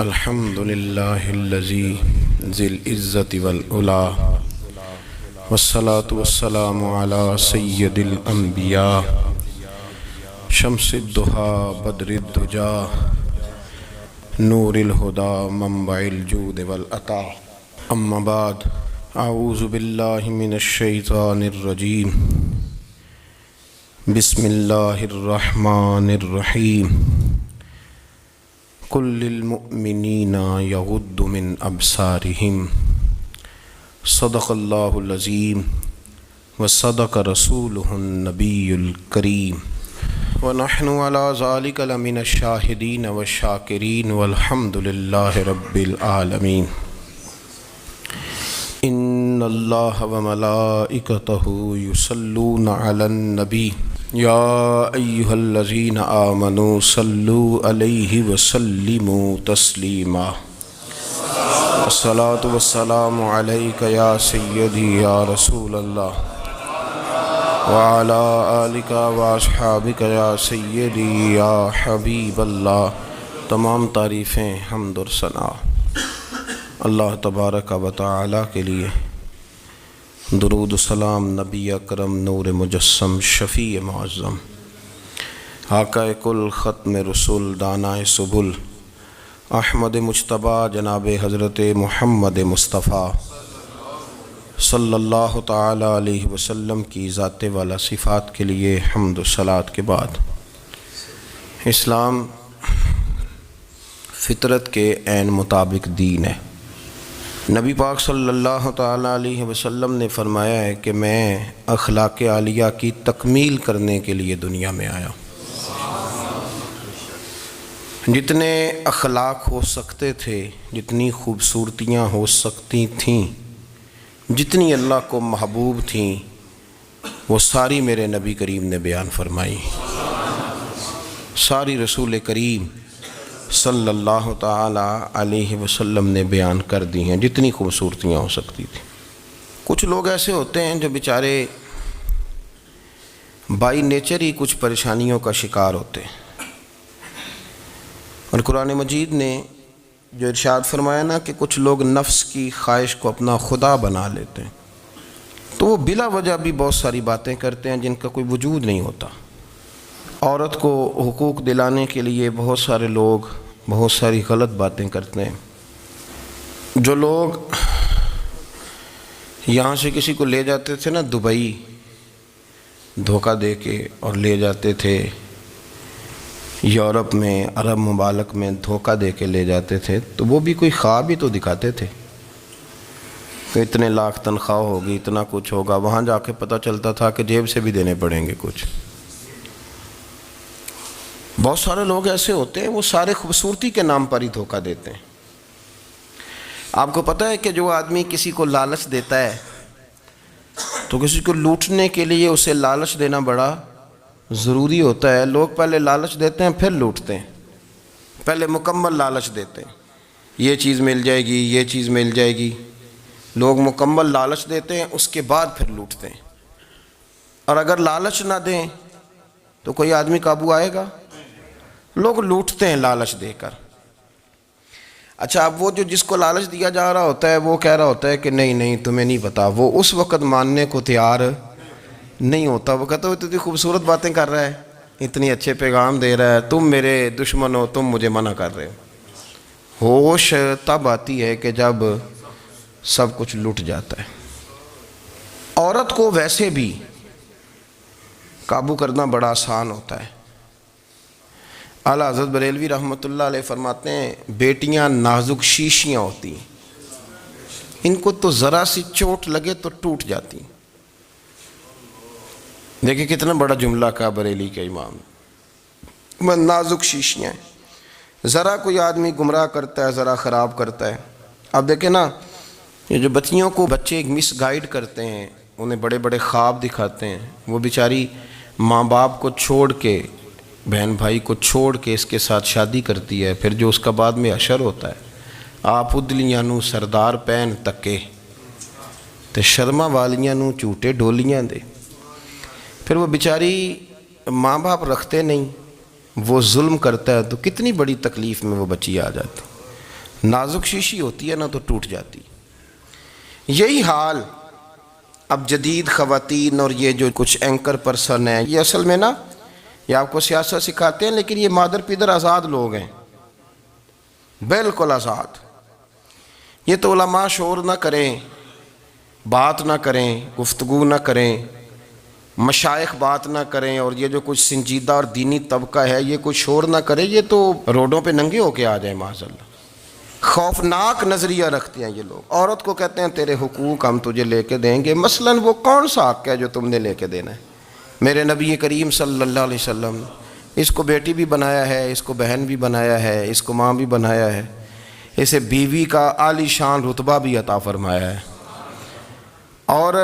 الحمد للہ الذی ذی العزت والعلا والصلاة والسلام علی سید الانبیاء شمس الضحیٰ بدر الدجا نور الہدی منبع الجود والعطا اما بعد اعوذ باللہ من الشیطان الرجیم بسم اللہ الرحمن الرحیم قل للمؤمنین یغضوا من ابصارہم صدق اللہ العظیم وصدق رسولہ النبی الکریم ونحن علی ذلک لمن الشاہدین والشاکرین والحمد للہ رب العالمین ان اللہ وملائکتہ یصلون علی النبی یا ایہا الذین آمنوا صلوا علیہ وسلموا تسلیما الصلاة والسلام علیک یا سیدی یا رسول اللہ وعلی آلک واصحابک یا سیدی یا حبیب اللہ۔ تمام تعریفیں حمد و ثنا اللہ تبارک و تعالی کے لیے، درود و سلام نبی اکرم نور مجسم شفیع معظم آقا کل ختم رسول دانائے سبل احمد مجتبیٰ جناب حضرت محمد مصطفیٰ صلی اللہ تعالی علیہ وسلم کی ذات والا صفات کے لیے حمد و صلوات کے بعد، اسلام فطرت کے عین مطابق دین ہے۔ نبی پاک صلی اللہ تعالیٰ علیہ وسلم نے فرمایا ہے کہ میں اخلاق عالیہ کی تکمیل کرنے کے لیے دنیا میں آیا۔ جتنے اخلاق ہو سکتے تھے، جتنی خوبصورتیاں ہو سکتی تھیں، جتنی اللہ کو محبوب تھیں، وہ ساری میرے نبی کریم نے بیان فرمائی، ساری رسول کریم صلی اللہ تعالی علیہ وسلم نے بیان کر دی ہیں، جتنی خوبصورتیاں ہو سکتی تھیں۔ کچھ لوگ ایسے ہوتے ہیں جو بیچارے بائی نیچر ہی کچھ پریشانیوں کا شکار ہوتے ہیں، اور قرآن مجید نے جو ارشاد فرمایا نا کہ کچھ لوگ نفس کی خواہش کو اپنا خدا بنا لیتے ہیں، تو وہ بلا وجہ بھی بہت ساری باتیں کرتے ہیں جن کا کوئی وجود نہیں ہوتا۔ عورت کو حقوق دلانے کے لیے بہت سارے لوگ بہت ساری غلط باتیں کرتے ہیں۔ جو لوگ یہاں سے کسی کو لے جاتے تھے نا دبئی، دھوکہ دے کے اور لے جاتے تھے یورپ میں، عرب ممالک میں دھوکہ دے کے لے جاتے تھے، تو وہ بھی کوئی خواب ہی تو دکھاتے تھے کہ اتنے لاکھ تنخواہ ہوگی، اتنا کچھ ہوگا۔ وہاں جا کے پتہ چلتا تھا کہ جیب سے بھی دینے پڑیں گے کچھ۔ بہت سارے لوگ ایسے ہوتے ہیں، وہ سارے خوبصورتی کے نام پر ہی دھوکہ دیتے ہیں۔ آپ کو پتہ ہے کہ جو آدمی کسی کو لالچ دیتا ہے تو کسی کو لوٹنے کے لیے اسے لالچ دینا بڑا ضروری ہوتا ہے۔ لوگ پہلے لالچ دیتے ہیں پھر لوٹتے ہیں، پہلے مکمل لالچ دیتے ہیں، یہ چیز مل جائے گی، یہ چیز مل جائے گی۔ لوگ مکمل لالچ دیتے ہیں، اس کے بعد پھر لوٹتے ہیں۔ اور اگر لالچ نہ دیں تو کوئی آدمی قابو آئے گا؟ لوگ لوٹتے ہیں لالچ دے کر۔ اچھا، اب وہ جو جس کو لالچ دیا جا رہا ہوتا ہے وہ کہہ رہا ہوتا ہے کہ نہیں نہیں تمہیں نہیں پتا، وہ اس وقت ماننے کو تیار نہیں ہوتا۔ وہ کہتا ہے اتنی خوبصورت باتیں کر رہا ہے، اتنی اچھے پیغام دے رہا ہے، تم میرے دشمن ہو، تم مجھے منع کر رہے ہو۔ ہوش تب آتی ہے کہ جب سب کچھ لٹ جاتا ہے۔ عورت کو ویسے بھی قابو کرنا بڑا آسان ہوتا ہے۔ اعلیٰ حضرت بریلوی رحمۃ اللہ علیہ فرماتے ہیں بیٹیاں نازک شیشیاں ہوتی ہیں، ان کو تو ذرا سی چوٹ لگے تو ٹوٹ جاتی ہیں۔ دیکھیں کتنا بڑا جملہ کہا بریلی کے امام، نازک شیشیاں ہیں۔ ذرا کوئی آدمی گمراہ کرتا ہے، ذرا خراب کرتا ہے۔ اب دیکھیں نا، یہ جو بچیوں کو بچے مس گائیڈ کرتے ہیں، انہیں بڑے بڑے خواب دکھاتے ہیں، وہ بیچاری ماں باپ کو چھوڑ کے، بہن بھائی کو چھوڑ کے اس کے ساتھ شادی کرتی ہے، پھر جو اس کا بعد میں حشر ہوتا ہے، آپ ادلیاں نو سردار پہن تکے تے شرما والیاں نو جھوٹے ڈولیاں دے۔ پھر وہ بیچاری ماں باپ رکھتے نہیں، وہ ظلم کرتا ہے تو کتنی بڑی تکلیف میں وہ بچی آ جاتی۔ نازک شیشی ہوتی ہے نا تو ٹوٹ جاتی. یہی حال اب جدید خواتین اور یہ جو کچھ اینکر پرسن ہیں، یہ اصل میں نا یہ آپ کو سیاست سکھاتے ہیں، لیکن یہ مادر پیدر آزاد لوگ ہیں، بالکل آزاد. یہ تو علماء شور نہ کریں، بات نہ کریں، گفتگو نہ کریں، مشائخ بات نہ کریں، اور یہ جو کچھ سنجیدہ اور دینی طبقہ ہے یہ کچھ شور نہ کرے، یہ تو روڈوں پہ ننگے ہو کے آ جائیں معاذ اللہ. خوفناک نظریہ رکھتے ہیں یہ لوگ. عورت کو کہتے ہیں تیرے حقوق ہم تجھے لے کے دیں گے. مثلاً وہ کون سا حق ہے جو تم نے لے کے دینا ہے؟ میرے نبی کریم صلی اللہ علیہ وسلم اس کو بیٹی بھی بنایا ہے، اس کو بہن بھی بنایا ہے، اس کو ماں بھی بنایا ہے، اسے بیوی کا عالی شان رتبہ بھی عطا فرمایا ہے. اور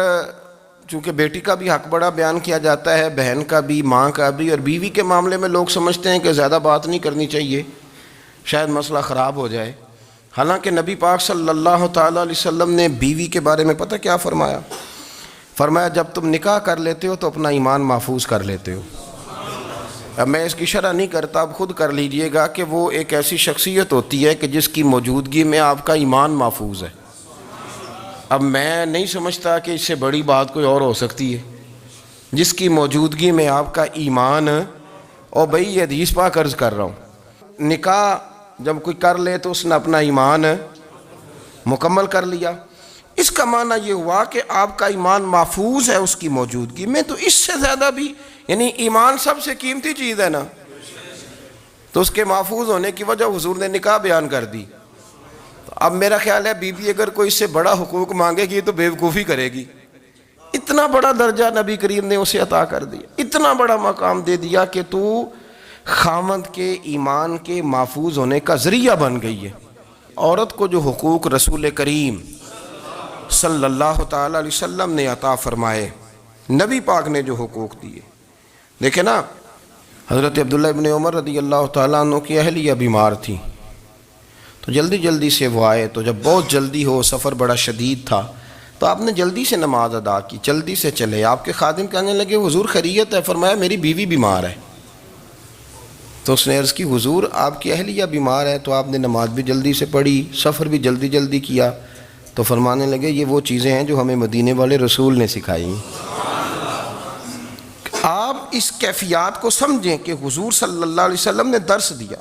چونکہ بیٹی کا بھی حق بڑا بیان کیا جاتا ہے، بہن کا بھی، ماں کا بھی. اور بیوی کے معاملے میں لوگ سمجھتے ہیں کہ زیادہ بات نہیں کرنی چاہیے، شاید مسئلہ خراب ہو جائے. حالانکہ نبی پاک صلی اللہ تعالیٰ علیہ وسلم نے بیوی کے بارے میں پتہ کیا فرمایا؟ فرمایا جب تم نکاح کر لیتے ہو تو اپنا ایمان محفوظ کر لیتے ہو. اب میں اس کی شرح نہیں کرتا، اب خود کر لیجئے گا کہ وہ ایک ایسی شخصیت ہوتی ہے کہ جس کی موجودگی میں آپ کا ایمان محفوظ ہے. اب میں نہیں سمجھتا کہ اس سے بڑی بات کوئی اور ہو سکتی ہے، جس کی موجودگی میں آپ کا ایمان. اور بھئی یہ حدیث پاک عرض کر رہا ہوں، نکاح جب کوئی کر لے تو اس نے اپنا ایمان مکمل کر لیا. اس کا معنی یہ ہوا کہ آپ کا ایمان محفوظ ہے اس کی موجودگی میں. تو اس سے زیادہ بھی، یعنی ایمان سب سے قیمتی چیز ہے نا، تو اس کے محفوظ ہونے کی وجہ حضور نے نکاح بیان کر دی. اب میرا خیال ہے بی بی اگر کوئی اس سے بڑا حقوق مانگے گی تو بیوقوفی کرے گی. اتنا بڑا درجہ نبی کریم نے اسے عطا کر دیا، اتنا بڑا مقام دے دیا کہ تو خاوند کے ایمان کے محفوظ ہونے کا ذریعہ بن گئی ہے. عورت کو جو حقوق رسول کریم صلی اللہ تعالیٰ علیہ وسلم نے عطا فرمائے، نبی پاک نے جو حقوق دیے، دیکھیں نا، حضرت عبداللہ ابن عمر رضی اللہ تعالیٰ عنہ کی اہلیہ بیمار تھی تو جلدی سے وہ آئے. تو جب بہت جلدی ہو، سفر بڑا شدید تھا، تو آپ نے جلدی سے نماز ادا کی، جلدی سے چلے. آپ کے خادم کہنے لگے حضور خیریت ہے؟ فرمایا میری بیوی بیمار ہے. تو اس نے عرض کی حضور آپ کی اہلیہ بیمار ہے. تو آپ نے نماز بھی جلدی سے پڑھی، سفر بھی جلدی کیا. تو فرمانے لگے یہ وہ چیزیں ہیں جو ہمیں مدینے والے رسول نے سکھائی. آپ اس کیفیات کو سمجھیں کہ حضور صلی اللہ علیہ وسلم نے درس دیا.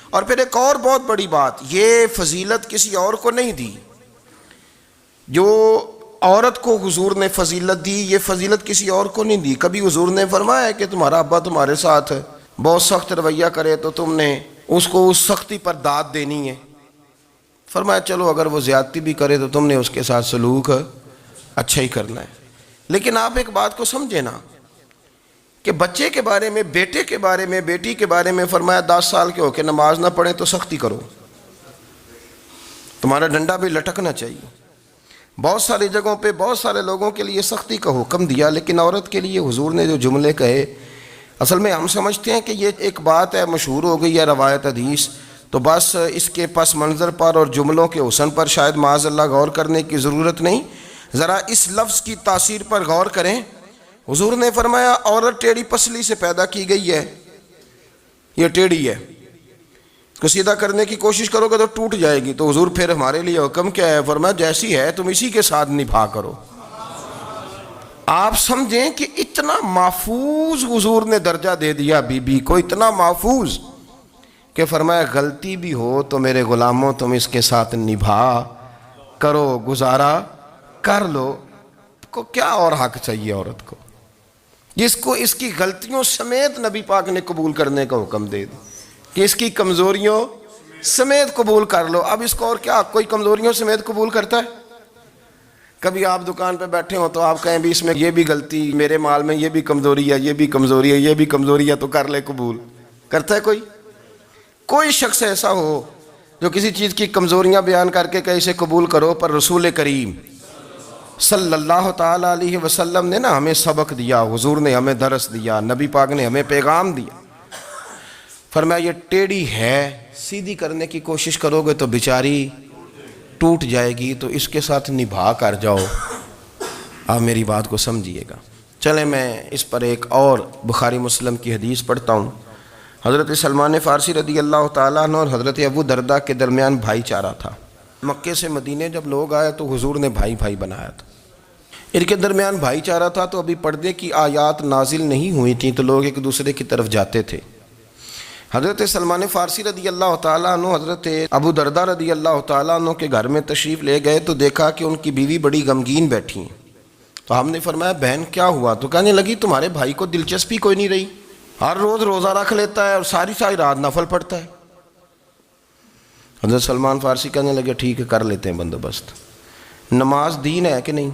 اور پھر ایک اور بہت بڑی بات، یہ فضیلت کسی اور کو نہیں دی. جو عورت کو حضور نے فضیلت دی، یہ فضیلت کسی اور کو نہیں دی. کبھی حضور نے فرمایا کہ تمہارا ابا تمہارے ساتھ بہت سخت رویہ کرے تو تم نے اس کو اس سختی پر داد دینی ہے. فرمایا چلو اگر وہ زیادتی بھی کرے تو تم نے اس کے ساتھ سلوک اچھا ہی کرنا ہے. لیکن آپ ایک بات کو سمجھے نا کہ بچے کے بارے میں، بیٹے کے بارے میں، بیٹی کے بارے میں فرمایا 10 سال کے ہو کے نماز نہ پڑھیں تو سختی کرو، تمہارا ڈنڈا بھی لٹکنا چاہیے. بہت ساری جگہوں پہ بہت سارے لوگوں کے لیے سختی کا حکم دیا، لیکن عورت کے لیے حضور نے جو جملے کہے، اصل میں ہم سمجھتے ہیں کہ یہ ایک بات ہے، مشہور ہو گئی ہے روایت حدیث، تو بس اس کے پس منظر پر اور جملوں کے حسن پر شاید معاذ اللہ غور کرنے کی ضرورت نہیں. ذرا اس لفظ کی تاثیر پر غور کریں. حضور نے فرمایا عورت ٹیڑھی پسلی سے پیدا کی گئی ہے، یہ ٹیڑھی ہے، اس کو سیدھا کرنے کی کوشش کرو گے تو ٹوٹ جائے گی. تو حضور پھر ہمارے لیے حکم کیا ہے؟ فرمایا جیسی ہے تم اسی کے ساتھ نبھا کرو. آپ سمجھیں کہ اتنا محفوظ حضور نے درجہ دے دیا بی بی کو، اتنا محفوظ کہ فرمایا غلطی بھی ہو تو میرے غلاموں تم اس کے ساتھ نبھا کرو، گزارا کر لو. کو کیا اور حق چاہیے عورت کو، جس کو اس کی غلطیوں سمیت نبی پاک نے قبول کرنے کا حکم دے دی کہ اس کی کمزوریوں سمیت قبول کر لو. اب اس کو اور کیا کوئی کمزوریوں سمیت قبول کرتا ہے؟ کبھی آپ دکان پہ بیٹھے ہو تو آپ کہیں بھی اس میں یہ بھی غلطی، میرے مال میں یہ بھی کمزوری ہے، یہ بھی کمزوری ہے، یہ بھی کمزوری ہے، تو کر لے قبول. کرتا ہے کوئی؟ کوئی شخص ایسا ہو جو کسی چیز کی کمزوریاں بیان کر کے کہ اسے قبول کرو؟ پر رسول کریم صلی اللہ تعالیٰ علیہ وسلم نے نا ہمیں سبق دیا، حضور نے ہمیں درس دیا، نبی پاک نے ہمیں پیغام دیا. فرمایا یہ ٹیڑھی ہے، سیدھی کرنے کی کوشش کرو گے تو بیچاری ٹوٹ جائے گی، تو اس کے ساتھ نبھا کر جاؤ. آپ میری بات کو سمجھیے گا. چلیں میں اس پر ایک اور بخاری مسلم کی حدیث پڑھتا ہوں. حضرت سلمان فارسی رضی اللہ تعالیٰ عنہ اور حضرت ابو دردہ کے درمیان بھائی چارہ تھا۔ مکے سے مدینے جب لوگ آئے تو حضور نے بھائی بھائی بنایا تھا، ان کے درمیان بھائی چارہ تھا، تو ابھی پردے کی آیات نازل نہیں ہوئی تھیں تو لوگ ایک دوسرے کی طرف جاتے تھے۔ حضرت سلمان فارسی رضی اللہ تعالیٰ عنہ حضرت ابو دردہ رضی اللہ تعالیٰ عنہ کے گھر میں تشریف لے گئے تو دیکھا کہ ان کی بیوی بڑی غمگین بیٹھی ہیں۔ تو ہم نے فرمایا بہن کیا ہوا؟ تو کہنے لگی تمہارے بھائی کو دلچسپی کوئی نہیں رہی، ہر روز روزہ رکھ لیتا ہے اور ساری رات نفل پڑھتا ہے۔ حضرت سلمان فارسی کہنے لگے ٹھیک ہے کر لیتے ہیں بندوبست۔ نماز دین ہے کہ نہیں؟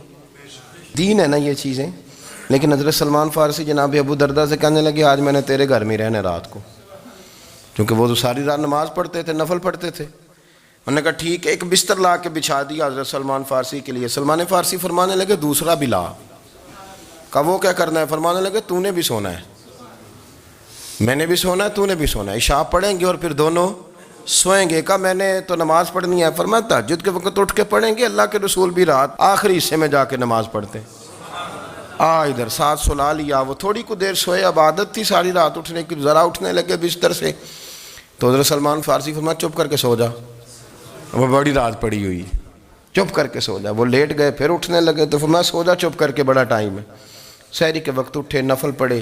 دین ہے نا یہ چیزیں۔ لیکن حضرت سلمان فارسی جناب ابو دردہ سے کہنے لگے آج میں نے تیرے گھر میں رہنا رات کو، کیونکہ وہ تو ساری رات نماز پڑھتے تھے، نفل پڑھتے تھے۔ انہوں نے کہا ٹھیک ہے، ایک بستر لا کے بچھا دیا حضرت سلمان فارسی کے لیے۔ سلمان فارسی فرمانے لگے دوسرا بھی لا۔ کہا وہ کیا کرنا ہے؟ فرمانے لگے تو نے بھی سونا ہے، میں نے بھی سونا ہے، تو نے بھی سونا ہے، عشاء پڑھیں گے اور پھر دونوں سوئیں گے۔ کہا میں نے تو نماز پڑھنی ہے۔ فرمایا تہجد کے وقت اٹھ کے پڑھیں گے، اللہ کے رسول بھی رات آخری حصے میں جا کے نماز پڑھتے ہیں۔ ادھر ساتھ سلا لیا، وہ تھوڑی کو دیر سوئے، اب عادت تھی ساری رات اٹھنے کی، ذرا اٹھنے لگے بستر سے تو حضرت سلمان فارسی فرمایا چپ کر کے سو جا، وہ بڑی رات پڑی ہوئی، چپ کر کے سو جا۔ وہ لیٹ گئے، پھر اٹھنے لگے تو فرمایا سو جا چپ کر کے، بڑا ٹائم ہے۔ سحری کے وقت اٹھے، نفل پڑھے،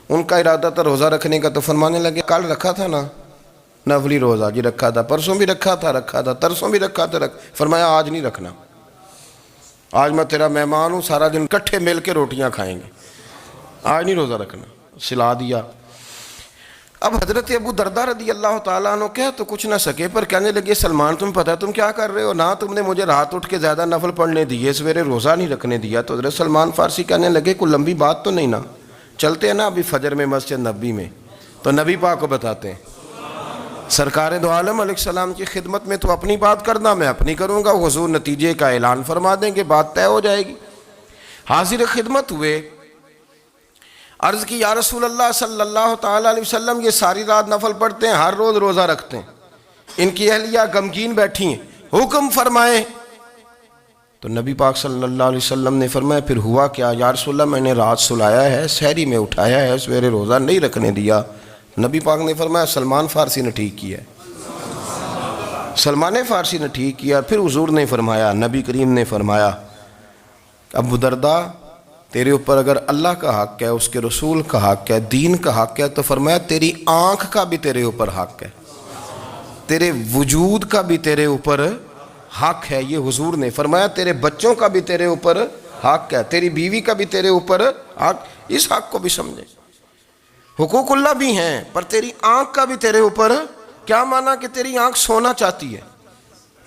ان کا ارادہ تھا روزہ رکھنے کا، تو فرمانے لگے کل رکھا تھا نا نفلی روزہ؟ جی رکھا تھا۔ پرسوں بھی رکھا تھا، ترسوں بھی رکھا تھا۔ فرمایا آج نہیں رکھنا، آج میں تیرا مہمان ہوں، سارا دن کٹھے مل کے روٹیاں کھائیں گے، آج نہیں روزہ رکھنا، سلا دیا۔ اب حضرت ابو دردہ رضی اللہ تعالیٰ عنہ کہہ تو کچھ نہ سکے، پر کہنے لگے سلمان تم پتہ تم کیا کر رہے ہو؟ نہ تم نے مجھے رات اٹھ کے زیادہ نفل پڑھنے دیے، سویرے روزہ نہیں رکھنے دیا۔ تو حضرت سلمان فارسی کہنے لگے کوئی لمبی بات تو نہیں نا، چلتے ہیں نا ابھی فجر میں مسجد نبی میں، تو نبی پاک کو بتاتے ہیں سرکار دو عالم علیہ السلام کی خدمت میں تو اپنی بات کرنا، میں اپنی کروں گا، حضور نتیجے کا اعلان فرما دیں گے، بات طے ہو جائے گی۔ حاضر خدمت ہوئے، عرض کی یا رسول اللہ صلی اللہ تعالیٰ علیہ وسلم یہ ساری رات نفل پڑھتے ہیں، ہر روز روزہ رکھتے ہیں، ان کی اہلیہ غمگین بیٹھی ہیں، حکم فرمائیں۔ تو نبی پاک صلی اللہ علیہ وسلم نے فرمایا پھر ہوا کیا؟ یا رسول اللہ میں نے رات سلایا ہے، سحری میں اٹھایا ہے، سویرے روزہ نہیں رکھنے دیا۔ نبی پاک نے فرمایا سلمان فارسی نے ٹھیک کیا ہے، سلمان فارسی نے ٹھیک کیا۔ پھر حضور نے فرمایا، نبی کریم نے فرمایا ابو دردہ تیرے اوپر اگر اللہ کا حق ہے، اس کے رسول کا حق ہے، دین کا حق ہے، تو فرمایا تیری آنکھ کا بھی تیرے اوپر حق ہے، تیرے وجود کا بھی تیرے اوپر حق ہے۔ یہ حضور نے فرمایا تیرے بچوں کا بھی تیرے اوپر حق ہے، تیری بیوی کا بھی تیرے اوپر حق۔ اس حق کو بھی سمجھے، حقوق اللہ بھی ہیں، پر تیری آنکھ کا بھی تیرے اوپر کیا مانا کہ تیری آنکھ سونا چاہتی ہے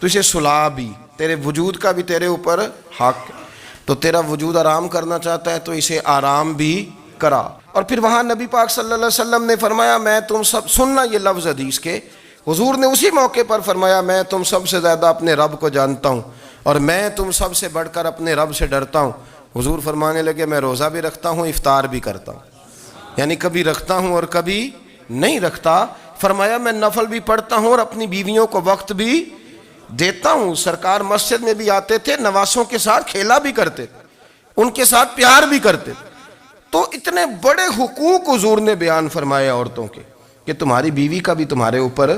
تو اسے سلا بھی، تیرے وجود کا بھی تیرے اوپر حق، تو تیرا وجود آرام کرنا چاہتا ہے تو اسے آرام بھی کرا۔ اور پھر وہاں نبی پاک صلی اللہ علیہ وسلم نے فرمایا میں تم سب، سننا یہ لفظ حدیث کے، حضور نے اسی موقع پر فرمایا میں تم سب سے زیادہ اپنے رب کو جانتا ہوں اور میں تم سب سے بڑھ کر اپنے رب سے ڈرتا ہوں۔ حضور فرمانے لگے میں روزہ بھی رکھتا ہوں، افطار بھی کرتا ہوں، یعنی کبھی رکھتا ہوں اور کبھی نہیں رکھتا۔ فرمایا میں نفل بھی پڑھتا ہوں اور اپنی بیویوں کو وقت بھی دیتا ہوں۔ سرکار مسجد میں بھی آتے تھے، نواسوں کے ساتھ کھیلا بھی کرتے تھے، ان کے ساتھ پیار بھی کرتے تھے۔ تو اتنے بڑے حقوق حضور نے بیان فرمائے عورتوں کے کہ تمہاری بیوی کا بھی تمہارے اوپر۔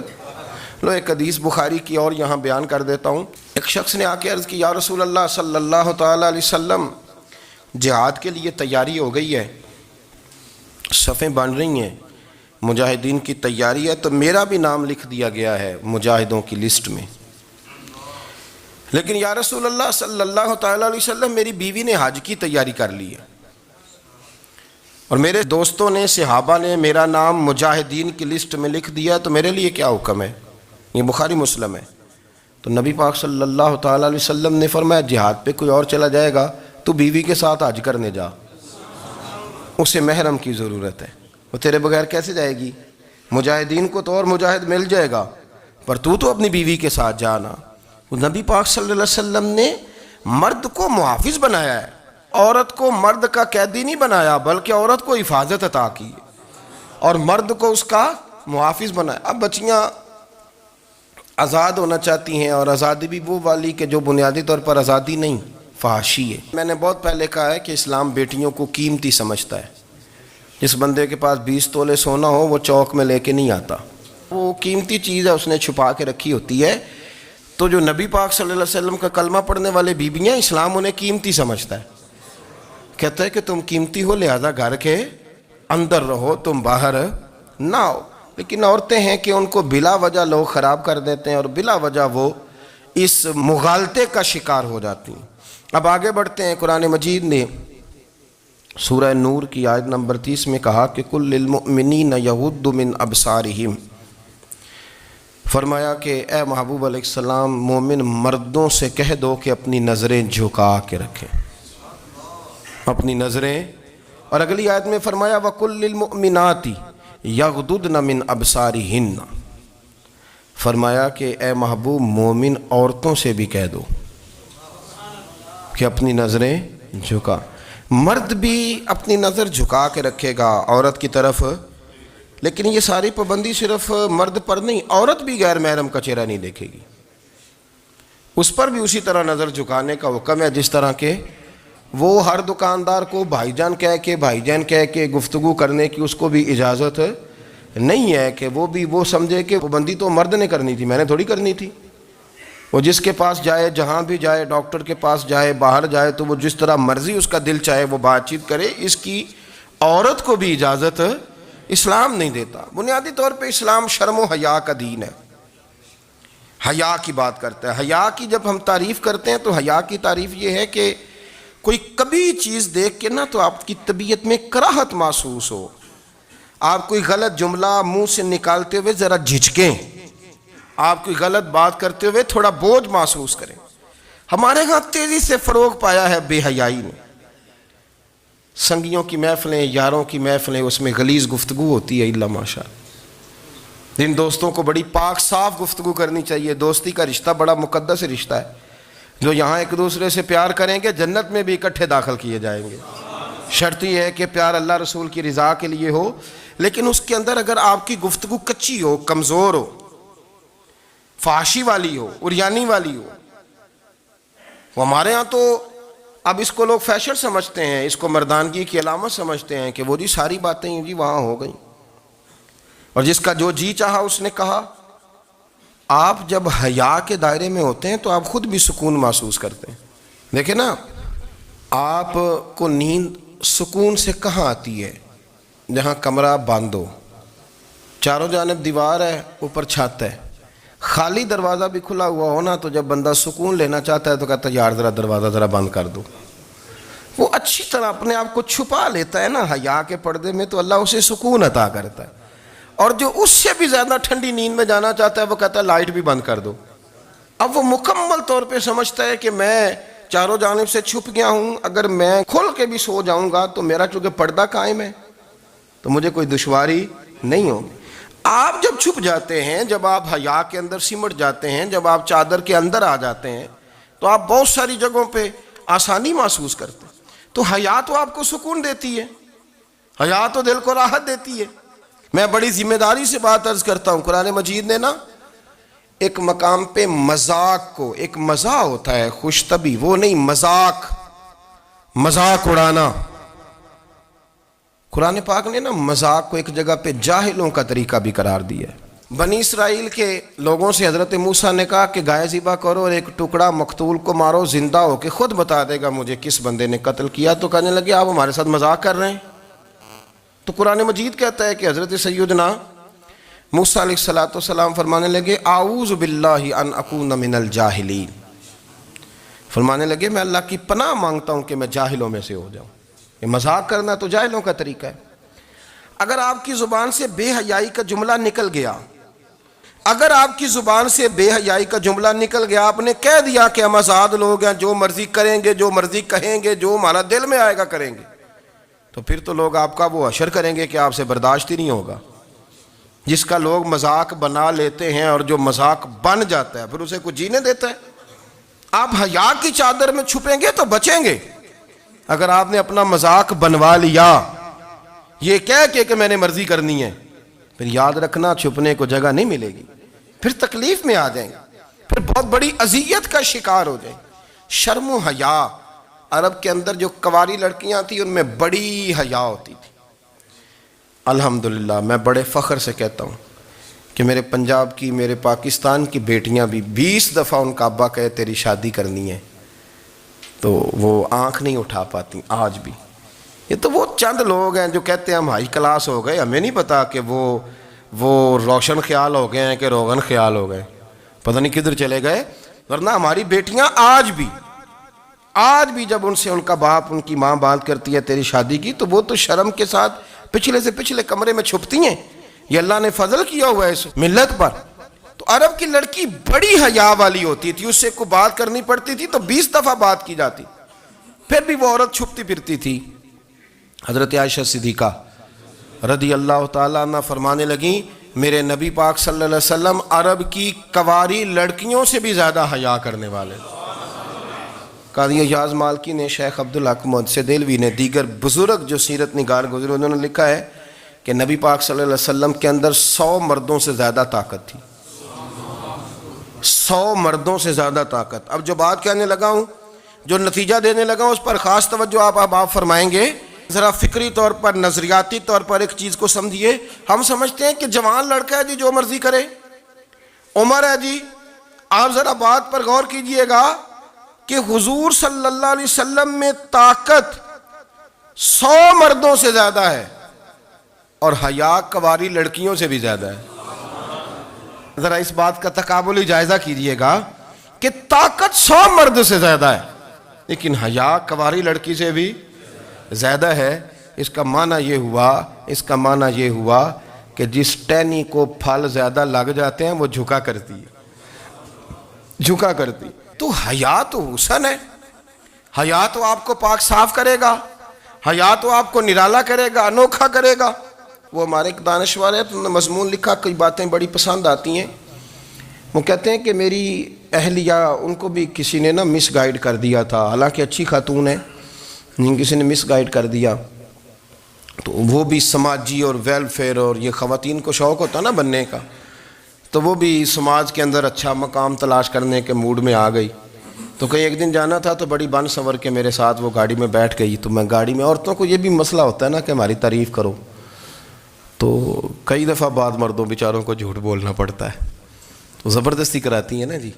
لو ایک حدیث بخاری کی اور یہاں بیان کر دیتا ہوں۔ ایک شخص نے آ کے عرض کی یا رسول اللہ صلی اللہ تعالیٰ علیہ وسلم جہاد کے لیے تیاری ہو گئی ہے، صفیں بن رہی ہیں، مجاہدین کی تیاری ہے، تو میرا بھی نام لکھ دیا گیا ہے مجاہدوں کی لسٹ میں، لیکن یا رسول اللہ صلی اللہ تعالیٰ علیہ وسلم میری بیوی نے حج کی تیاری کر لی ہے اور میرے دوستوں نے، صحابہ نے میرا نام مجاہدین کی لسٹ میں لکھ دیا، تو میرے لیے کیا حکم ہے؟ یہ بخاری مسلم ہے۔ تو نبی پاک صلی اللہ تعالیٰ علیہ وسلم نے فرمایا جہاد پہ کوئی اور چلا جائے گا تو بیوی کے ساتھ حج کرنے جا، اسے محرم کی ضرورت ہے، وہ تیرے بغیر کیسے جائے گی؟ مجاہدین کو تو اور مجاہد مل جائے گا، پر تو اپنی بیوی کے ساتھ جانا۔ نبی پاک صلی اللہ علیہ وسلم نے مرد کو محافظ بنایا ہے، عورت کو مرد کا قیدی نہیں بنایا، بلکہ عورت کو حفاظت عطا کی اور مرد کو اس کا محافظ بنایا۔ اب بچیاں آزاد ہونا چاہتی ہیں، اور آزادی بھی وہ والی کہ جو بنیادی طور پر آزادی نہیں، فحاشی ہے۔ میں نے بہت پہلے کہا ہے کہ اسلام بیٹیوں کو قیمتی سمجھتا ہے، جس بندے کے پاس 20 تولے سونا ہو وہ چوک میں لے کے نہیں آتا، وہ قیمتی چیز ہے، اس نے چھپا کے رکھی ہوتی ہے۔ تو جو نبی پاک صلی اللہ علیہ وسلم کا کلمہ پڑھنے والے بیویاں، اسلام انہیں قیمتی سمجھتا ہے، کہتا ہے کہ تم قیمتی ہو لہذا گھر کے اندر رہو، تم باہر نہ ہو۔ لیکن عورتیں ہیں کہ ان کو بلا وجہ لوگ خراب کر دیتے ہیں اور بلا وجہ وہ اس مغالطے کا شکار ہو جاتی ہیں۔ اب آگے بڑھتے ہیں، قرآن مجید نے سورہ نور کی آیت نمبر 30 میں کہا کہ کل للمؤمنین یغضوا من ابصارہم، فرمایا کہ اے محبوب علیہ السلام مومن مردوں سے کہہ دو کہ اپنی نظریں جھکا کے رکھیں، اپنی نظریں۔ اور اگلی آیت میں فرمایا وَقُلْ لِلْمُؤْمِنَاتِ یغضضن من ابصارہن، فرمایا کہ اے محبوب مومن عورتوں سے بھی کہہ دو کہ اپنی نظریں جھکا۔ مرد بھی اپنی نظر جھکا کے رکھے گا عورت کی طرف، لیکن یہ ساری پابندی صرف مرد پر نہیں، عورت بھی غیر محرم کا چہرہ نہیں دیکھے گی، اس پر بھی اسی طرح نظر جھکانے کا حکم ہے، جس طرح کہ وہ ہر دکاندار کو بھائی جان کہہ کے گفتگو کرنے کی اس کو بھی اجازت نہیں ہے کہ وہ بھی وہ سمجھے کہ پابندی تو مرد نے کرنی تھی، میں نے تھوڑی کرنی تھی۔ وہ جس کے پاس جائے، جہاں بھی جائے، ڈاکٹر کے پاس جائے، باہر جائے، تو وہ جس طرح مرضی اس کا دل چاہے وہ بات چیت کرے، اس کی عورت کو بھی اجازت اسلام نہیں دیتا۔ بنیادی طور پہ اسلام شرم و حیا کا دین ہے، حیا کی بات کرتا ہے۔ حیا کی جب ہم تعریف کرتے ہیں تو حیا کی تعریف یہ ہے کہ کوئی کبھی چیز دیکھ کے نہ تو آپ کی طبیعت میں کراہت محسوس ہو، آپ کوئی غلط جملہ منہ سے نکالتے ہوئے ذرا جھجکیں، آپ کوئی غلط بات کرتے ہوئے تھوڑا بوجھ محسوس کریں۔ ہمارے ہاں تیزی سے فروغ پایا ہے بے حیائی نے، سنگیوں کی محفلیں، یاروں کی محفلیں، اس میں غلیظ گفتگو ہوتی ہے، الا ماشاء اللہ۔ جن دوستوں کو بڑی پاک صاف گفتگو کرنی چاہیے، دوستی کا رشتہ بڑا مقدس رشتہ ہے، جو یہاں ایک دوسرے سے پیار کریں گے جنت میں بھی اکٹھے داخل کیے جائیں گے۔ شرط یہ ہے کہ پیار اللہ رسول کی رضا کے لیے ہو، لیکن اس کے اندر اگر آپ کی گفتگو کچی ہو، کمزور ہو، فحاشی والی ہو، عریانی والی ہو، وہ ہمارے ہاں تو اب اس کو لوگ فیشن سمجھتے ہیں، اس کو مردانگی کی علامت سمجھتے ہیں کہ وہ جی ساری باتیں جی وہاں ہو گئیں، اور جس کا جو جی چاہا اس نے کہا۔ آپ جب حیا کے دائرے میں ہوتے ہیں تو آپ خود بھی سکون محسوس کرتے ہیں۔ دیکھیں نا، آپ کو نیند سکون سے کہاں آتی ہے؟ جہاں کمرہ بند ہو، چاروں جانب دیوار ہے، اوپر چھت ہے، خالی دروازہ بھی کھلا ہوا ہونا تو جب بندہ سکون لینا چاہتا ہے تو کہتا ہے یار ذرا دروازہ ذرا بند کر دو۔ وہ اچھی طرح اپنے آپ کو چھپا لیتا ہے نا حیا کے پردے میں، تو اللہ اسے سکون عطا کرتا ہے۔ اور جو اس سے بھی زیادہ ٹھنڈی نیند میں جانا چاہتا ہے وہ کہتا ہے لائٹ بھی بند کر دو۔ اب وہ مکمل طور پہ سمجھتا ہے کہ میں چاروں جانب سے چھپ گیا ہوں، اگر میں کھل کے بھی سو جاؤں گا تو میرا چونکہ پردہ قائم ہے تو مجھے کوئی دشواری نہیں ہوگی۔ آپ جب چھپ جاتے ہیں، جب آپ حیا کے اندر سمٹ جاتے ہیں، جب آپ چادر کے اندر آ جاتے ہیں تو آپ بہت ساری جگہوں پہ آسانی محسوس کرتے ہیں۔ تو حیا تو آپ کو سکون دیتی ہے، حیا تو دل کو راحت دیتی ہے۔ میں بڑی ذمہ داری سے بات عرض کرتا ہوں، قرآن مجید نے نا ایک مقام پہ مذاق کو، ایک مزاح ہوتا ہے خوش طبی، وہ نہیں، مذاق اڑانا، قرآن پاک نے نا مذاق کو ایک جگہ پہ جاہلوں کا طریقہ بھی قرار دیا ہے۔ بنی اسرائیل کے لوگوں سے حضرت موسیٰ نے کہا کہ گائے ذبح کرو اور ایک ٹکڑا مقتول کو مارو، زندہ ہو کے خود بتا دے گا مجھے کس بندے نے قتل کیا۔ تو کہنے لگے آپ ہمارے ساتھ مذاق کر رہے ہیں۔ تو قرآن مجید کہتا ہے کہ حضرت سیدنا موسیٰ علیہ السلام فرمانے لگے اعوذ باللہ ان اکون من الجاہلین، فرمانے لگے میں اللہ کی پناہ مانگتا ہوں کہ میں جاہلوں میں سے ہو جاؤں۔ یہ مذاق کرنا تو جاہلوں کا طریقہ ہے۔ اگر آپ کی زبان سے بے حیائی کا جملہ نکل گیا، اگر آپ کی زبان سے بے حیائی کا جملہ نکل گیا، آپ نے کہہ دیا کہ ہم آزاد لوگ ہیں، جو مرضی کریں گے، جو مرضی کہیں گے، جو ہمارا دل میں آئے گا کریں گے، تو پھر تو لوگ آپ کا وہ حشر کریں گے کہ آپ سے برداشت ہی نہیں ہوگا۔ جس کا لوگ مذاق بنا لیتے ہیں اور جو مذاق بن جاتا ہے پھر اسے کوئی جینے دیتا ہے؟ آپ حیا کی چادر میں چھپیں گے تو بچیں گے۔ اگر آپ نے اپنا مذاق بنوا لیا یہ کہہ کے کہ میں نے مرضی کرنی ہے، پھر یاد رکھنا چھپنے کو جگہ نہیں ملے گی، پھر تکلیف میں آ جائیں گے، پھر بہت بڑی اذیت کا شکار ہو جائیں۔ شرم و حیا، عرب کے اندر جو کنواری لڑکیاں تھیں ان میں بڑی حیا ہوتی تھی، الحمدللہ میں بڑے فخر سے کہتا ہوں کہ میرے پنجاب کی، میرے پاکستان کی بیٹیاں بھی 20 دفعہ ان کا ابا کہے تیری شادی کرنی ہے تو وہ آنکھ نہیں اٹھا پاتی آج بھی۔ یہ تو وہ چند لوگ ہیں جو کہتے ہیں ہم ہائی کلاس ہو گئے، ہمیں نہیں پتا کہ وہ روشن خیال ہو گئے ہیں کہ روغن خیال ہو گئے، پتہ نہیں کدھر چلے گئے۔ ورنہ ہماری بیٹیاں آج بھی جب ان سے ان کا باپ، ان کی ماں بات کرتی ہے تیری شادی کی، تو وہ تو شرم کے ساتھ پچھلے سے پچھلے کمرے میں چھپتی ہیں۔ یہ اللہ نے فضل کیا ہوا ہے اس ملت پر۔ تو عرب کی لڑکی بڑی حیا والی ہوتی تھی، اس سے کوئی بات کرنی پڑتی تھی تو 20 دفعہ بات کی جاتی، پھر بھی وہ عورت چھپتی پھرتی تھی۔ حضرت عائشہ صدیقہ رضی اللہ تعالیٰ عنہ فرمانے لگیں میرے نبی پاک صلی اللہ علیہ وسلم عرب کی کواری لڑکیوں سے بھی زیادہ حیا کرنے والے۔ قاضی اعجاز مالکی نے، شیخ عبدالحق محدث دہلوی نے، دیگر بزرگ جو سیرت نگار گزرے انہوں نے لکھا ہے کہ نبی پاک صلی اللہ علیہ وسلم کے اندر 100 مردوں سے زیادہ طاقت تھی، 100 مردوں سے زیادہ طاقت۔ اب جو بات کہنے لگا ہوں، جو نتیجہ دینے لگا ہوں، اس پر خاص توجہ آپ فرمائیں گے۔ ذرا فکری طور پر، نظریاتی طور پر ایک چیز کو سمجھیے۔ ہم سمجھتے ہیں کہ جوان لڑکا ہے جی جو مرضی کرے، عمر ہے جی۔ آپ ذرا بات پر غور کیجئے گا کہ حضور صلی اللہ علیہ وسلم میں طاقت 100 مردوں سے زیادہ ہے اور حیا کواری لڑکیوں سے بھی زیادہ ہے۔ ذرا اس بات کا تقابلی جائزہ کیجئے گا کہ طاقت 100 مرد سے زیادہ ہے لیکن حیا کواری لڑکی سے بھی زیادہ ہے۔ اس کا معنی یہ ہوا کہ جس ٹہنی کو پھل زیادہ لگ جاتے ہیں وہ جھکا کرتی۔ تو حیا تو حسن ہے، حیا تو آپ کو پاک صاف کرے گا، حیا تو آپ کو نرالا کرے گا، انوکھا کرے گا۔ وہ ہمارے ایک دانشور ہے، تو مضمون لکھا، کئی باتیں بڑی پسند آتی ہیں۔ وہ کہتے ہیں کہ میری اہلیہ، ان کو بھی کسی نے مس گائیڈ کر دیا تھا، حالانکہ اچھی خاتون ہے، کسی نے مس گائیڈ کر دیا۔ تو وہ بھی سماجی اور ویلفیئر، اور یہ خواتین کو شوق ہوتا نا بننے کا، تو وہ بھی سماج کے اندر اچھا مقام تلاش کرنے کے موڈ میں آ گئی۔ تو کہیں ایک دن جانا تھا تو بڑی بن سنور کے میرے ساتھ وہ گاڑی میں بیٹھ گئی۔ تو میں گاڑی میں، عورتوں کو یہ بھی مسئلہ ہوتا ہے نا کہ ہماری تعریف کرو، تو کئی دفعہ بعض مردوں بیچاروں کو جھوٹ بولنا پڑتا ہے، تو زبردستی کراتی ہیں نا جی۔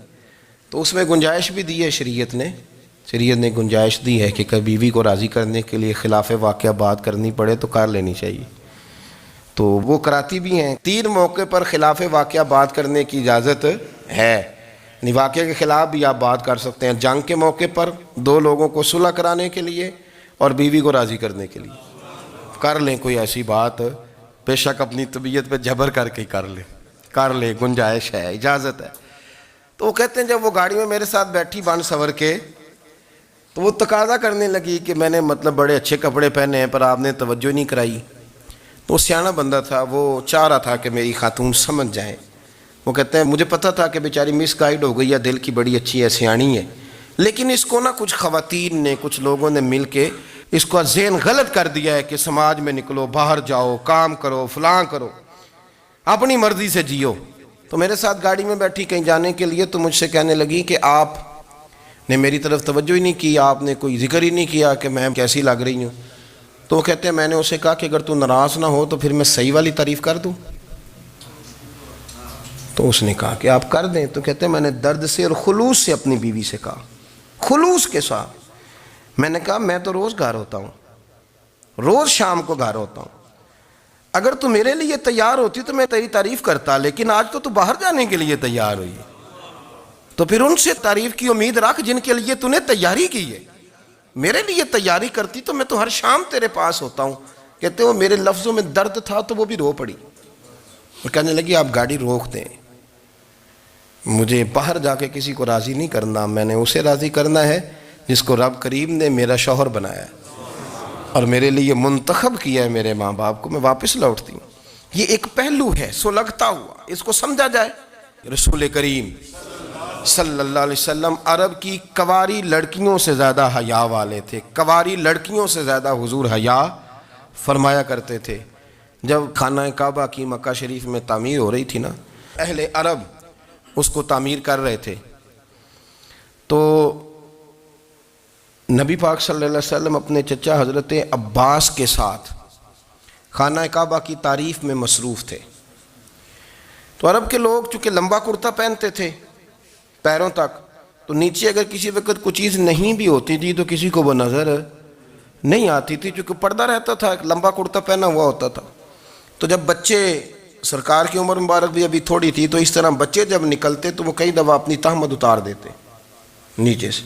تو اس میں گنجائش بھی دی ہے شریعت نے گنجائش دی ہے کہ کبھی بیوی کو راضی کرنے کے لیے خلاف واقعہ بات کرنی پڑے تو کر لینی چاہیے، تو وہ کراتی بھی ہیں۔ 3 موقع پر خلاف واقعہ بات کرنے کی اجازت ہے، واقعہ کے خلاف بھی آپ بات کر سکتے ہیں۔ جنگ کے موقع پر 2 لوگوں کو صلح کرانے کے لیے اور بیوی کو راضی کرنے کے لیے کر لیں کوئی ایسی بات، بے شک اپنی طبیعت پہ جبر کر کے کر لیں، گنجائش ہے، اجازت ہے۔ تو وہ کہتے ہیں جب وہ گاڑی میں میرے ساتھ بیٹھی بن سنور کے، تو وہ تقاضا کرنے لگی کہ میں نے بڑے اچھے کپڑے پہنے ہیں پر آپ نے توجہ نہیں کرائی۔ تو سیانا بندہ تھا، وہ چاہ رہا تھا کہ میری خاتون سمجھ جائیں۔ وہ کہتے ہیں مجھے پتہ تھا کہ بیچاری مس گائیڈ ہو گئی ہے، دل کی بڑی اچھی ہے، سیانی ہے، لیکن اس کو کچھ خواتین نے، کچھ لوگوں نے مل کے اس کو ذہن غلط کر دیا ہے کہ سماج میں نکلو، باہر جاؤ، کام کرو، فلاں کرو، اپنی مرضی سے جیو۔ تو میرے ساتھ گاڑی میں بیٹھی کہیں جانے کے لیے، تو مجھ سے کہنے لگی کہ آپ نے میری طرف توجہ ہی نہیں کی، آپ نے کوئی ذکر ہی نہیں کیا کہ میں کیسی لگ رہی ہوں۔ تو وہ کہتے ہیں میں نے اسے کہا کہ اگر تو ناراض نہ ہو تو پھر میں صحیح والی تعریف کر دوں۔ تو اس نے کہا کہ آپ کر دیں۔ تو کہتے ہیں میں نے درد سے اور خلوص سے اپنی بیوی سے کہا، خلوص کے ساتھ میں نے کہا میں تو روز گھر ہوتا ہوں، روز شام کو گھر ہوتا ہوں، اگر تو میرے لیے تیار ہوتی تو میں تیری تعریف کرتا، لیکن آج تو باہر جانے کے لیے تیار ہوئی، تو پھر ان سے تعریف کی امید رکھ جن کے لیے تو نے تیاری کی ہے۔ میرے لیے تیاری کرتی تو میں تو ہر شام تیرے پاس ہوتا ہوں۔ کہتے وہ میرے لفظوں میں درد تھا تو وہ بھی رو پڑی، اور کہنے لگی آپ گاڑی روک دیں، مجھے باہر جا کے کسی کو راضی نہیں کرنا، میں نے اسے راضی کرنا ہے جس کو رب کریم نے میرا شوہر بنایا ہے اور میرے لیے منتخب کیا ہے میرے ماں باپ کو، میں واپس لوٹتی ہوں۔ یہ ایک پہلو ہے سلگتا ہوا، اس کو سمجھا جائے۔ رسول کریم صلی اللہ علیہ وسلم عرب کی کواری لڑکیوں سے زیادہ حیا والے تھے، کواری لڑکیوں سے زیادہ حضور حیا فرمایا کرتے تھے۔ جب خانہ کعبہ کی مکہ شریف میں تعمیر ہو رہی تھی نا، اہل عرب اس کو تعمیر کر رہے تھے، تو نبی پاک صلی اللہ علیہ وسلم اپنے چچا حضرت عباس کے ساتھ خانہ کعبہ کی تعریف میں مصروف تھے۔ تو عرب کے لوگ چونکہ لمبا کرتا پہنتے تھے پیروں تک، تو نیچے اگر کسی وقت کوئی چیز نہیں بھی ہوتی تھی تو کسی کو وہ نظر نہیں آتی تھی، چونکہ پردہ رہتا تھا، ایک لمبا کرتا پہنا ہوا ہوتا تھا۔ تو جب بچے، سرکار کی عمر مبارک بھی ابھی تھوڑی تھی، تو اس طرح بچے جب نکلتے تو وہ کئی دفعہ اپنی تہمت اتار دیتے نیچے سے،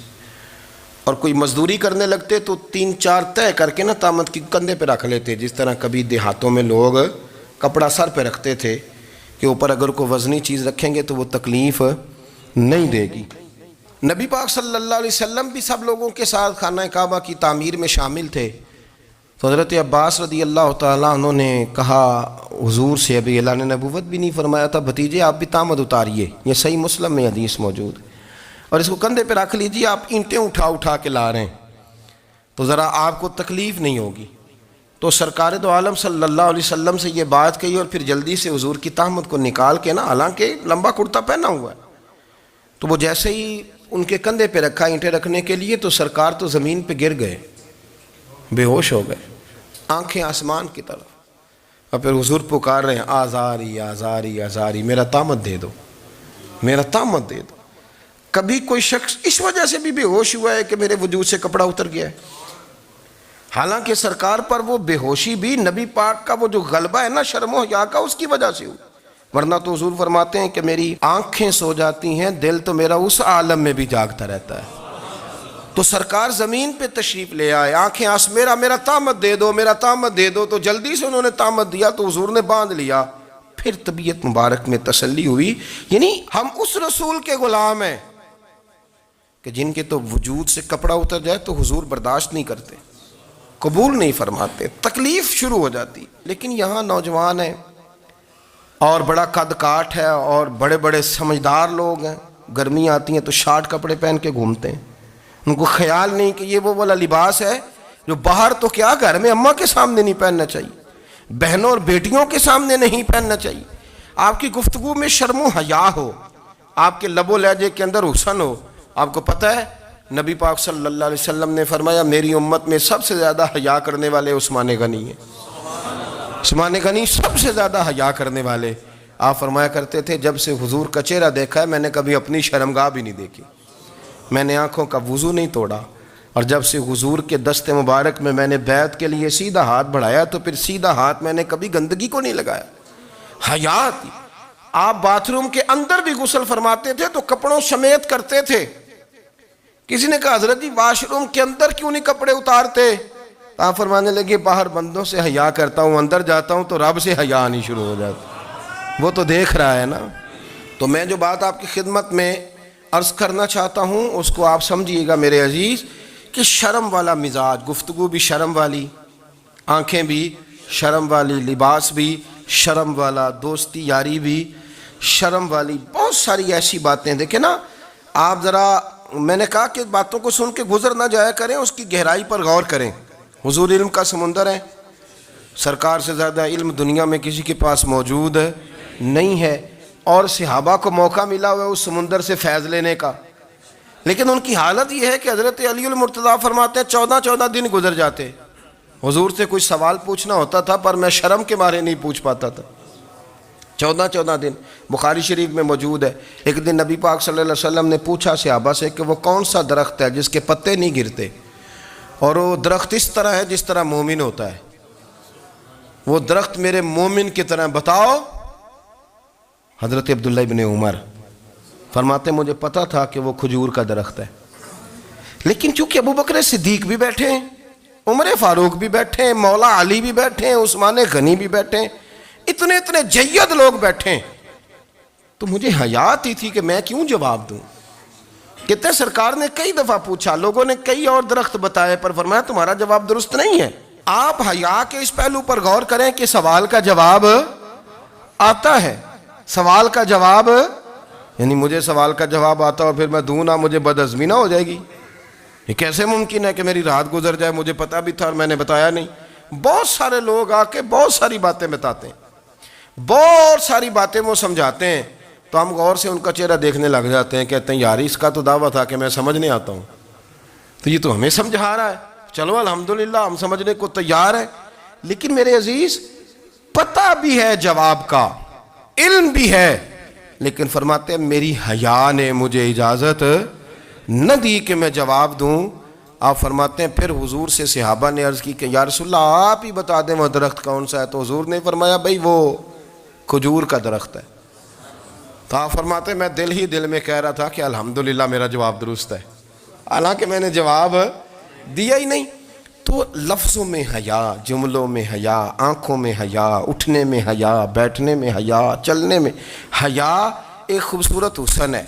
اور کوئی مزدوری کرنے لگتے تو 3-4 طے کر کے نا تہمت کی کندھے پہ رکھ لیتے، جس طرح کبھی دیہاتوں میں لوگ کپڑا سر پہ رکھتے تھے کہ اوپر اگر کوئی وزنی چیز رکھیں گے تو وہ تکلیف نہیں دے گی۔ نبی پاک صلی اللہ علیہ وسلم بھی سب لوگوں کے ساتھ خانہ کعبہ کی تعمیر میں شامل تھے۔ تو حضرت عباس رضی اللہ تعالیٰ عنہ نے کہا حضور سے، ابھی اللہ نے نبوت بھی نہیں فرمایا تھا، بھتیجے آپ بھی تہمت اتاریے، یہ صحیح مسلم میں حدیث موجود ہے، اور اس کو کندھے پہ رکھ لیجیے، آپ اینٹیں اٹھا اٹھا کے لا رہے ہیں تو ذرا آپ کو تکلیف نہیں ہوگی۔ تو سرکار دو عالم صلی اللہ علیہ وسلم سے یہ بات کہی، اور پھر جلدی سے حضور کی تہمت کو نکال کے نا، حالانکہ لمبا کرتا پہنا ہوا ہے، تو وہ جیسے ہی ان کے کندھے پہ رکھا اینٹیں رکھنے کے لیے، تو سرکار تو زمین پہ گر گئے، بے ہوش ہو گئے، آنکھیں آسمان کی طرف، اور پھر حضور پکار رہے ہیں آزاری آزاری آزاری، میرا تہمت دے دو، میرا تہمت دے دو۔ کبھی کوئی شخص اس وجہ سے بھی بے ہوش ہوا ہے کہ میرے وجود سے کپڑا اتر گیا ہے؟ حالانکہ سرکار پر وہ بے ہوشی بھی نبی پاک کا وہ جو غلبہ ہے نا شرم و حیا کا، اس کی وجہ سے ہوئی، ورنہ تو حضور فرماتے ہیں کہ میری آنکھیں سو جاتی ہیں، دل تو میرا اس عالم میں بھی جاگتا رہتا ہے۔ تو سرکار زمین پہ تشریف لے آئے، آنکھیں میرا تہمت دے دو، میرا تہمت دے دو، تو جلدی سے انہوں نے تہمت دیا تو حضور نے باندھ لیا، پھر طبیعت مبارک میں تسلی ہوئی۔ یعنی ہم اس رسول کے غلام ہیں کہ جن کے تو وجود سے کپڑا اتر جائے تو حضور برداشت نہیں کرتے، قبول نہیں فرماتے، تکلیف شروع ہو جاتی۔ لیکن یہاں نوجوان ہیں اور بڑا قد کاٹ ہے اور بڑے بڑے سمجھدار لوگ ہیں، گرمی آتی ہیں تو شارٹ کپڑے پہن کے گھومتے ہیں، ان کو خیال نہیں کہ یہ وہ والا لباس ہے جو باہر تو کیا گھر میں اماں کے سامنے نہیں پہننا چاہیے، بہنوں اور بیٹیوں کے سامنے نہیں پہننا چاہیے۔ آپ کی گفتگو میں شرم و حیا ہو، آپ کے لب و لہجے کے اندر حسن ہو۔ آپ کو پتہ ہے نبی پاک صلی اللہ علیہ وسلم نے فرمایا میری امت میں سب سے زیادہ حیا کرنے والے عثمان غنی ہیں، عثمان غنی سب سے زیادہ حیا کرنے والے۔ آپ فرمایا کرتے تھے جب سے حضور کا چہرہ دیکھا ہے میں نے کبھی اپنی شرمگاہ بھی نہیں دیکھی، میں نے آنکھوں کا وضو نہیں توڑا، اور جب سے حضور کے دست مبارک میں میں نے بیعت کے لیے سیدھا ہاتھ بڑھایا تو پھر سیدھا ہاتھ میں نے کبھی گندگی کو نہیں لگایا۔ حیات، آپ باتھ روم کے اندر بھی غسل فرماتے تھے تو کپڑوں سمیت کرتے تھے۔ کسی نے کہا حضرت جی واش روم کے اندر کیوں نہیں کپڑے اتارتے؟ آپ فرمانے لگے باہر بندوں سے حیا کرتا ہوں، اندر جاتا ہوں تو رب سے حیا نہیں شروع ہو جاتا، وہ تو دیکھ رہا ہے نا۔ تو میں جو بات آپ کی خدمت میں عرض کرنا چاہتا ہوں اس کو آپ سمجھیے گا میرے عزیز، کہ شرم والا مزاج، گفتگو بھی شرم والی، آنکھیں بھی شرم والی، لباس بھی شرم والا، دوستی یاری بھی شرم والی، بہت ساری ایسی باتیں۔ دیکھیں نا آپ ذرا، میں نے کہا کہ باتوں کو سن کے گزر نہ جایا کریں، اس کی گہرائی پر غور کریں۔ حضور علم کا سمندر ہے، سرکار سے زیادہ علم دنیا میں کسی کے پاس موجود نہیں ہے، اور صحابہ کو موقع ملا ہوا ہے اس سمندر سے فیض لینے کا، لیکن ان کی حالت یہ ہے کہ حضرت علی المرتضیٰ فرماتے ہیں 14 دن گزر جاتے، حضور سے کوئی سوال پوچھنا ہوتا تھا پر میں شرم کے مارے نہیں پوچھ پاتا تھا۔ 14 دن بخاری شریف میں موجود ہے۔ ایک دن نبی پاک صلی اللہ علیہ وسلم نے پوچھا صحابہ سے کہ وہ کون سا درخت ہے جس کے پتے نہیں گرتے، اور وہ درخت اس طرح ہے جس طرح مومن ہوتا ہے، وہ درخت میرے مومن کی طرح بتاؤ۔ حضرت عبداللہ ابن عمر فرماتے مجھے پتا تھا کہ وہ کھجور کا درخت ہے، لیکن چونکہ ابو بکر صدیق بھی بیٹھے ہیں، عمر فاروق بھی بیٹھے ہیں، مولا علی بھی بیٹھے ہیں، عثمان غنی بھی بیٹھے ہیں، اتنے جید لوگ بیٹھے ہیں، تو مجھے حیا آتی تھی کہ میں کیوں جواب دوں۔ کہتے ہیں سرکار نے کئی دفعہ پوچھا، لوگوں نے کئی اور درخت بتائے، پر فرمایا تمہارا جواب درست نہیں ہے۔ آپ حیا کے اس پہلو پر غور کریں کہ سوال کا جواب آتا ہے، سوال کا جواب، یعنی مجھے سوال کا جواب آتا اور پھر میں دوں نہ، مجھے بدعزمی نہ ہو جائے گی؟ یہ کیسے ممکن ہے کہ میری رات گزر جائے، مجھے پتا بھی تھا اور میں نے بتایا نہیں؟ بہت سارے لوگ آ کے بہت ساری باتیں بتاتے ہیں، بہت ساری باتیں وہ سمجھاتے ہیں، تو ہم غور سے ان کا چہرہ دیکھنے لگ جاتے ہیں، کہتے ہیں یار اس کا تو دعویٰ تھا کہ میں سمجھنے آتا ہوں، تو یہ تو ہمیں سمجھا رہا ہے، چلو الحمدللہ ہم سمجھنے کو تیار ہیں۔ لیکن میرے عزیز پتہ بھی ہے جواب کا، علم بھی ہے، لیکن فرماتے ہیں میری حیا نے مجھے اجازت نہ دی کہ میں جواب دوں۔ آپ فرماتے ہیں پھر حضور سے صحابہ نے عرض کی کہ یا رسول اللہ آپ ہی بتا دیں وہ درخت کون سا ہے، تو حضور نے فرمایا بھئی وہ کھجور کا درخت ہے۔ تو آپ فرماتے ہیں میں دل میں کہہ رہا تھا کہ الحمدللہ میرا جواب درست ہے، حالانکہ میں نے جواب دیا ہی نہیں۔ تو لفظوں میں حیا، جملوں میں حیا، آنکھوں میں حیا، اٹھنے میں حیا، بیٹھنے میں حیا، چلنے میں حیا ایک خوبصورت حسن ہے۔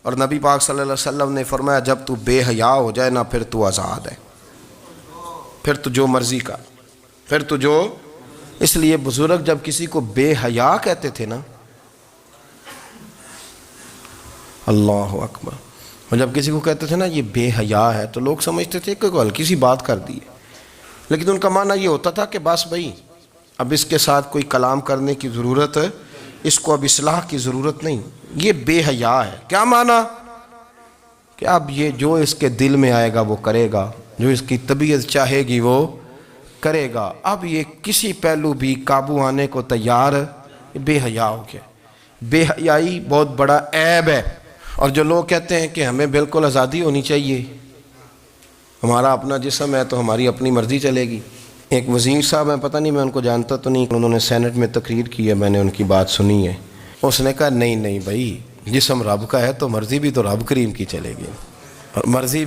اور نبی پاک صلی اللہ علیہ وسلم نے فرمایا جب تو بے حیا ہو جائے نا پھر تو آزاد ہے، پھر تو جو مرضی کا، پھر تو جو۔ اس لیے بزرگ جب کسی کو بے حیا کہتے تھے نا، اللہ اکبر، اور جب کسی کو کہتے تھے نا یہ بے حیا ہے تو لوگ سمجھتے تھے کہ کوئی ہلکی سی بات کر دی ہے، لیکن ان کا معنی یہ ہوتا تھا کہ بس بھائی اب اس کے ساتھ کوئی کلام کرنے کی ضرورت ہے، اس کو اب اصلاح کی ضرورت نہیں، یہ بے حیا ہے۔ کیا معنی؟ کہ اب یہ جو اس کے دل میں آئے گا وہ کرے گا، جو اس کی طبیعت چاہے گی وہ کرے گا، اب یہ کسی پہلو بھی قابو آنے کو تیار، بے حیا ہو گیا۔ بے حیائی بہت بڑا عیب ہے۔ اور جو لوگ کہتے ہیں کہ ہمیں بالکل آزادی ہونی چاہیے، ہمارا اپنا جسم ہے تو ہماری اپنی مرضی چلے گی۔ ایک وزیر صاحب ہیں، پتہ نہیں میں ان کو جانتا تو نہیں، انہوں نے سینٹ میں تقریر کی ہے، میں نے ان کی بات سنی ہے۔ اس نے کہا نہیں بھائی، جسم رب کا ہے تو مرضی بھی تو رب کریم کی چلے گی، اور مرضی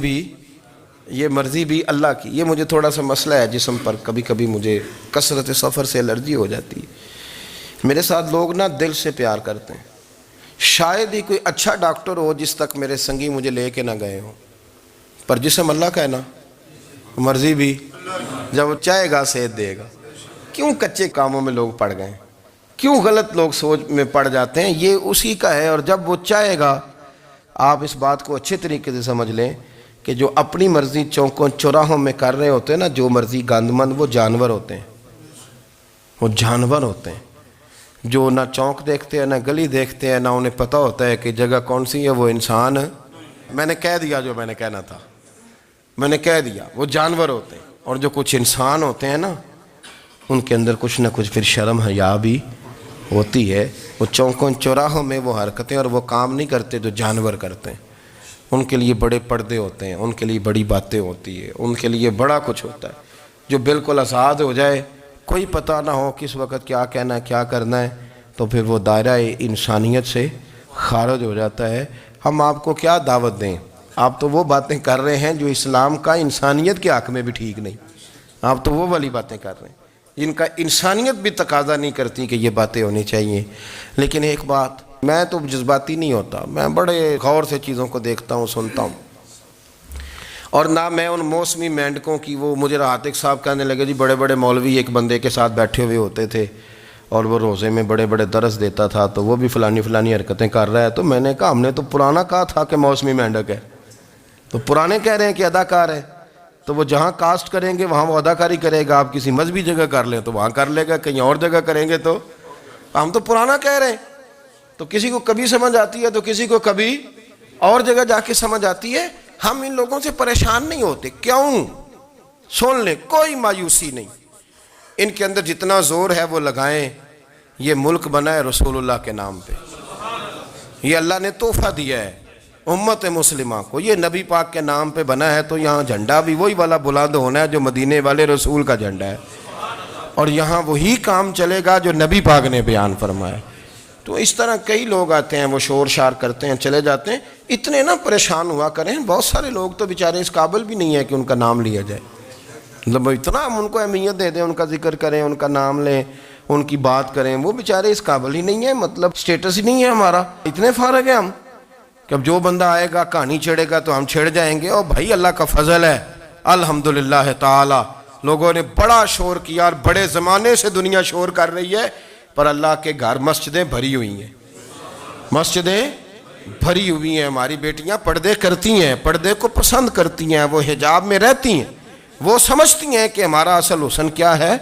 بھی اللہ کی۔ یہ مجھے تھوڑا سا مسئلہ ہے جسم پر، کبھی کبھی مجھے کثرت سفر سے الرجی ہو جاتی ہے۔ میرے ساتھ لوگ نا دل سے پیار کرتے ہیں، شاید ہی کوئی اچھا ڈاکٹر ہو جس تک میرے سنگی مجھے لے کے نہ گئے ہوں، پر جسم اللہ کا ہے نا، مرضی بھی جب وہ چاہے گا صحت دے گا۔ کیوں کچے کاموں میں لوگ پڑ گئے، کیوں غلط لوگ سوچ میں پڑ جاتے ہیں؟ یہ اسی کا ہے، اور جب وہ چاہے گا، آپ اس بات کو اچھے طریقے سے سمجھ لیں کہ جو اپنی مرضی چوکوں چوراہوں میں کر رہے ہوتے ہیں نا، جو مرضی گاندمند، وہ جانور ہوتے ہیں، وہ جانور ہوتے ہیں جو نہ چونک دیکھتے ہیں، نہ گلی دیکھتے ہیں، نہ انہیں پتہ ہوتا ہے کہ جگہ کون سی ہے۔ وہ انسان، میں نے کہہ دیا جو میں نے کہنا تھا، میں نے کہہ دیا، وہ جانور ہوتے ہیں۔ اور جو کچھ انسان ہوتے ہیں نا، ان کے اندر کچھ نہ کچھ پھر شرم حیا بھی ہوتی ہے۔ وہ چوکوں چوراہوں میں وہ حرکتیں اور وہ کام نہیں کرتے جو جانور کرتے ہیں۔ ان کے لیے بڑے پردے ہوتے ہیں، ان کے لیے بڑی باتیں ہوتی ہے، ان کے لیے بڑا کچھ ہوتا ہے۔ جو بالکل آزاد ہو جائے، کوئی پتہ نہ ہو کس وقت کیا کہنا ہے، کیا کرنا ہے، تو پھر وہ دائرہ انسانیت سے خارج ہو جاتا ہے۔ ہم آپ کو کیا دعوت دیں؟ آپ تو وہ باتیں کر رہے ہیں جو اسلام کا انسانیت کے حق میں بھی ٹھیک نہیں، آپ تو وہ والی باتیں کر رہے ہیں جن کا انسانیت بھی تقاضا نہیں کرتی کہ یہ باتیں ہونی چاہیے۔ لیکن ایک بات، میں تو جذباتی نہیں ہوتا، میں بڑے غور سے چیزوں کو دیکھتا ہوں، سنتا ہوں، اور نہ میں ان موسمی مینڈکوں کی۔ وہ مجھے راتق صاحب کہنے لگے جی بڑے بڑے مولوی ایک بندے کے ساتھ بیٹھے ہوئے ہوتے تھے اور وہ روزے میں بڑے بڑے درس دیتا تھا، تو وہ بھی فلانی حرکتیں کر رہا ہے۔ تو میں نے کہا ہم نے تو پرانا کہا تھا کہ موسمی مینڈک ہے، تو پرانے کہہ رہے ہیں کہ اداکار ہے، تو وہ جہاں کاسٹ کریں گے وہاں وہ اداکاری کرے گا۔ آپ کسی مذہبی جگہ کر لیں تو وہاں کر لے گا، کہیں اور جگہ کریں گے تو ہم تو پرانا کہہ رہے ہیں۔ تو کسی کو کبھی سمجھ آتی ہے تو کسی کو کبھی اور جگہ جا کے سمجھ آتی ہے۔ ہم ان لوگوں سے پریشان نہیں ہوتے، کیوں؟ سن لیں، کوئی مایوسی نہیں، ان کے اندر جتنا زور ہے وہ لگائیں۔ یہ ملک بنا ہے رسول اللہ کے نام پہ، یہ اللہ نے تحفہ دیا ہے امت مسلمہ کو، یہ نبی پاک کے نام پہ بنا ہے، تو یہاں جھنڈا بھی وہی والا بلند ہونا ہے جو مدینے والے رسول کا جھنڈا ہے، اور یہاں وہی کام چلے گا جو نبی پاک نے بیان فرمایا۔ تو اس طرح کئی لوگ آتے ہیں، وہ شور شار کرتے ہیں، چلے جاتے ہیں۔ اتنے نہ پریشان ہوا کریں، بہت سارے لوگ تو بیچارے اس قابل بھی نہیں ہے کہ ان کا نام لیا جائے، مطلب اتنا ہم ان کو اہمیت دے دیں، ان کا ذکر کریں، ان کا نام لیں، ان کی بات کریں، وہ بیچارے اس قابل ہی نہیں ہے، مطلب سٹیٹس ہی نہیں ہے ہمارا، اتنے فارغ ہیں ہم کہ اب جو بندہ آئے گا کہانی چھیڑے گا تو ہم چھیڑ جائیں گے۔ اور بھائی اللہ کا فضل ہے الحمدللہ تعالی، لوگوں نے بڑا شور کیا، اور بڑے زمانے سے دنیا شور کر رہی ہے، پر اللہ کے گھر مسجدیں بھری ہوئی ہیں، مسجدیں بھری ہوئی ہیں۔ ہماری بیٹیاں پردے کرتی ہیں، پردے کو پسند کرتی ہیں، وہ حجاب میں رہتی ہیں، وہ سمجھتی ہیں کہ ہمارا اصل حسن کیا ہے۔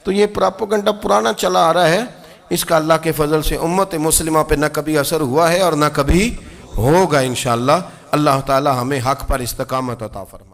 تو یہ پراپوگنڈا پرانا چلا آ رہا ہے، اس کا اللہ کے فضل سے امت مسلمہ پہ نہ کبھی اثر ہوا ہے اور نہ کبھی ہوگا انشاءاللہ۔ اللہ تعالی ہمیں حق پر استقامت عطا فرمائے۔